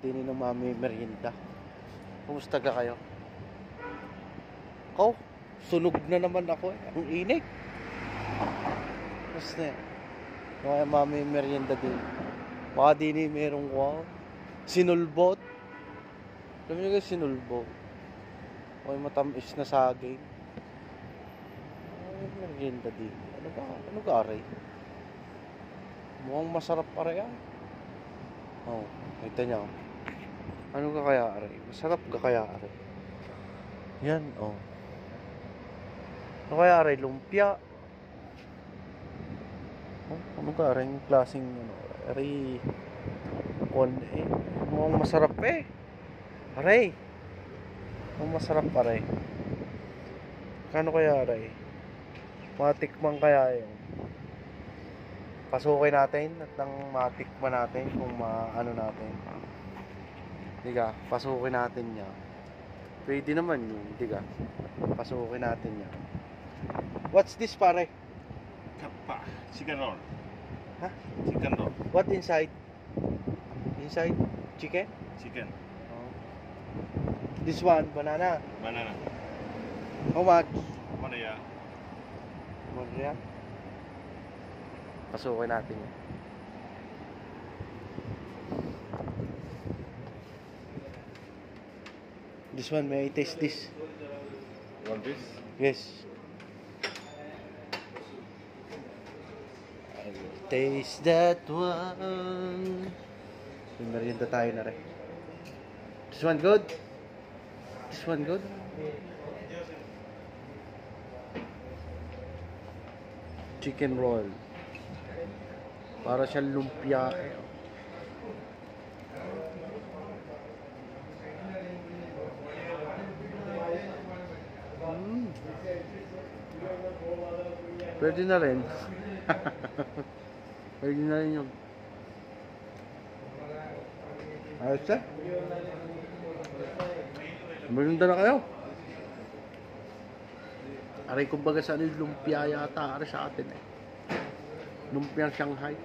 Din ng mami merienda. Kumusta ka kayo? Ko, sunog na naman ako eh. Ang init. Basta yan. Kaya mami merienda din. Baka din eh merong wow. Sinulbot. Alam niyo guys, sinulbot. Okay, matamis na saging. Ay, merienda din. Ano ba? Ano ka aray? Mukhang masarap aray ah. Oh, kita niyo. Ano ka kaya aray? Masarap ka kaya aray? Yan, oh. Ano kaya aray? Lumpia. Oh, ano ka aray? Yung klaseng ano, aray. Eh. Mukhang masarap eh. Aray. Mukhang masarap aray. Kano kaya aray? Matikman kaya yun. Pasukin natin at nang matikman natin kung maano natin. Diga, pasukin natin niya. Pwede naman yun, diga. Pasukin natin niya. What's this pare? Kappa, chicken roll. Ha? Chicken roll. What inside? Inside chicken? Chicken. Oh. This one, banana. Banana. How much? Mana ya? What yan? Pasukin natin yan. This one, may I taste this? You want this? Yes. I will taste that one. May merienda tayo na rin. This one good? This one good? Chicken roll. Para siyang lumpia. Pwede na rin. Pwede na rin yung ayos eh. Maganda na kayo. Aray kumbaga sa ano yung lumpia yata aray sa atin eh. Lumpia Shanghai.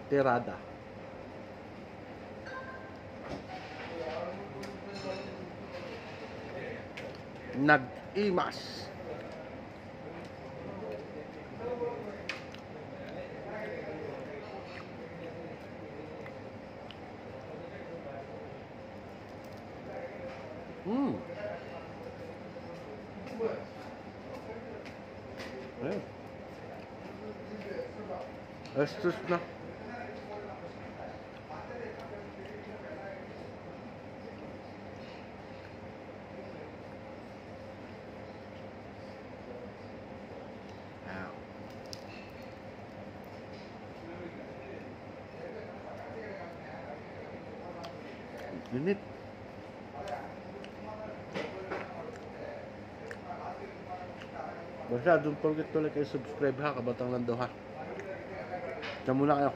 Tirada. Nag-imas. Ayun. Estos na. Init. Basta don't forget to like and subscribe ha, Kabatang Lando ha. Diyan muna kayo.